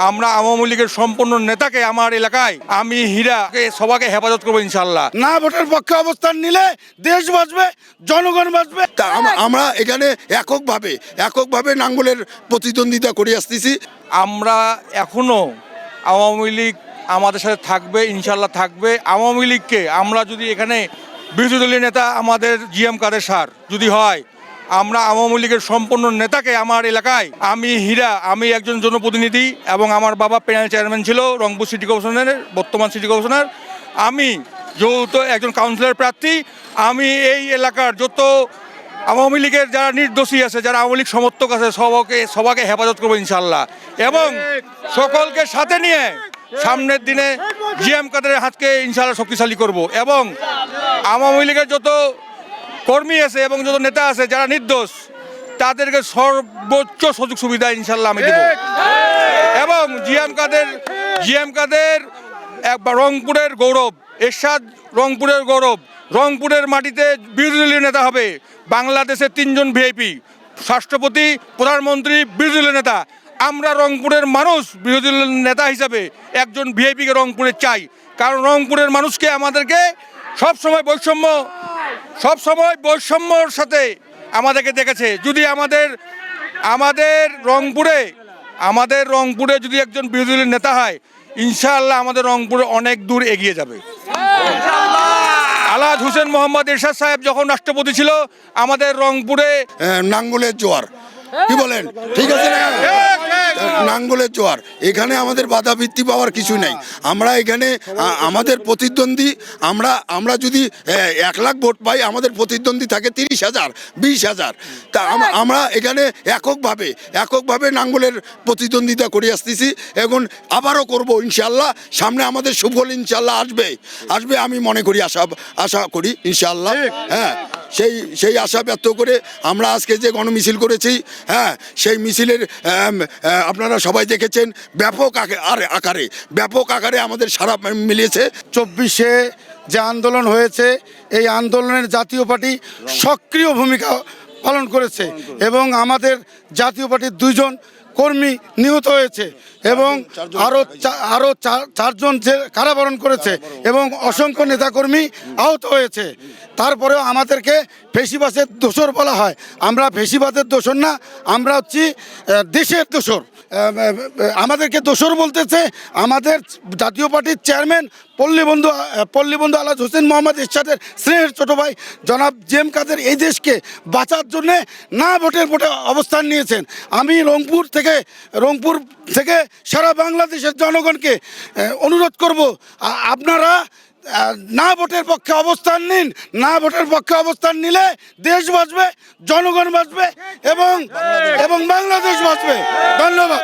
আমরা আওয়ামী লীগের সম্পূর্ণ নেতাকে আমার এলাকায় আমি হীরাকে সবাইকে হেফাজত করবো ইনশাল্লাহ। না ভোটের পক্ষে অবস্থান নিলে দেশ বাঁচবে, জনগণ বাঁচবে। তা আমরা এখানে এককভাবে নাঙ্গলের প্রতিদ্বন্দ্বিতা করে আসতেছি। আমরা এখনো আওয়ামী লীগ আমাদের সাথে থাকবে, ইনশাল্লাহ থাকবে। আওয়ামী লীগকে আমরা যদি এখানে বিরোধী দলীয় নেতা আমাদের জিএম কাদের স্যার যদি হয়, আমরা আওয়ামী লীগের সম্পূর্ণ নেতাকে আমার এলাকায় আমি হীরা, আমি একজন জনপ্রতিনিধি এবং আমার বাবা প্যানেল চেয়ারম্যান ছিল রংপুর সিটি কর্পোরেশনের, বর্তমান সিটি কর্পোরেশনের। আমি যেহেতু একজন কাউন্সিলর প্রার্থী, আমি এই এলাকার যত আওয়ামী লীগের যারা নির্দোষী আছে, যারা আওয়ামী লীগ সমর্থক আছে, সবাইকে হেফাজত করবো ইনশাল্লাহ। এবং সকলকে সাথে নিয়ে সামনের দিনে জিএম কাদের হাতকে ইনশাল্লাহ শক্তিশালী করব। এবং আওয়ামী লীগের যত কর্মী আছে এবং যত নেতা আছে যারা নির্দোষ, তাদেরকে সর্বোচ্চ সুযোগ সুবিধা ইনশাল্লাহ আমি দেব। এবং জিএম কাদের রংপুরের গৌরব, এরশাদ রংপুরের গৌরব। রংপুরের মাটিতে বিরোধী দলীয় নেতা হবে। বাংলাদেশের 3 জন ভিআইপি, রাষ্ট্রপতি, প্রধানমন্ত্রী, বিরোধী দলীয় নেতা। আমরা রংপুরের মানুষ বিরোধী দলীয় নেতা হিসাবে একজন ভিআইপিকে রংপুরে চাই। কারণ রংপুরের মানুষকে আমাদেরকে সবসময় বৈষম্যর সাথে আমাদেরকে দেখেছে। যদি আমাদের রংপুরে যদি একজন বিরোধী দলের নেতা হয়, ইনশাআল্লাহ আমাদের রংপুরে অনেক দূর এগিয়ে যাবে। আলাদ হোসেন মোহাম্মদ এরশাদ সাহেব যখন রাষ্ট্রপতি ছিল, আমাদের রংপুরে নাঙ্গলের জোয়ার, কি বলেন? ঠিক আছে না? নাঙ্গলের জোয়ার। এখানে আমাদের বাধা বৃত্তি পাওয়ার কিছু নেই। আমরা এখানে আমাদের প্রতিদ্বন্দ্বী, আমরা যদি 1 লাখ ভোট পাই, আমাদের প্রতিদ্বন্দ্বী থাকে 30,000, 20,000। তা আমরা এখানে এককভাবে নাঙ্গলের প্রতিদ্বন্দ্বিতা করে আসতেছি। এখন আবারও করব ইনশাল্লাহ। সামনে আমাদের সুফল ইনশাল্লাহ আসবে আমি মনে করি, আশা করি ইনশাল্লাহ। হ্যাঁ, সেই আশা ব্যক্ত করে আমরা আজকে যে গণমিছিল করেছি, হ্যাঁ, সেই মিছিলের আপনারা সবাই দেখেছেন ব্যাপক আকারে আমাদের সারা মিলিয়েছে। 24-এ যে আন্দোলন হয়েছে, এই আন্দোলনের জাতীয় পার্টি সক্রিয় ভূমিকা পালন করেছে এবং আমাদের জাতীয় পার্টির 2 জন কর্মী নিহত হয়েছে এবং আরও 4 জন যে কারাবরণ করেছে এবং অসংখ্য নেতাকর্মী আহত হয়েছে। তারপরেও আমাদেরকে ফেসিবাদের দোসর বলা হয়। আমরা ফেসিবাদের দোসর না, আমরা হচ্ছি দেশের দোসর। আমাদেরকে দোসর বলতেছে আমাদের জাতীয় পার্টির চেয়ারম্যান পল্লীবন্ধু আলাদ হোসেন মোহাম্মদ এরশাদের স্নেহের ছোটো ভাই জনাব জিএম কাদের এই দেশকে বাঁচার জন্যে না ভোটে অবস্থান নিয়েছেন। আমি রংপুর থেকে সারা বাংলাদেশের জনগণকে অনুরোধ করব, আপনারা না ভোটের পক্ষে অবস্থান নিন। না ভোটের পক্ষে অবস্থান নিলে দেশ বাঁচবে, জনগণ বাঁচবে এবং বাংলাদেশ বাঁচবে। ধন্যবাদ।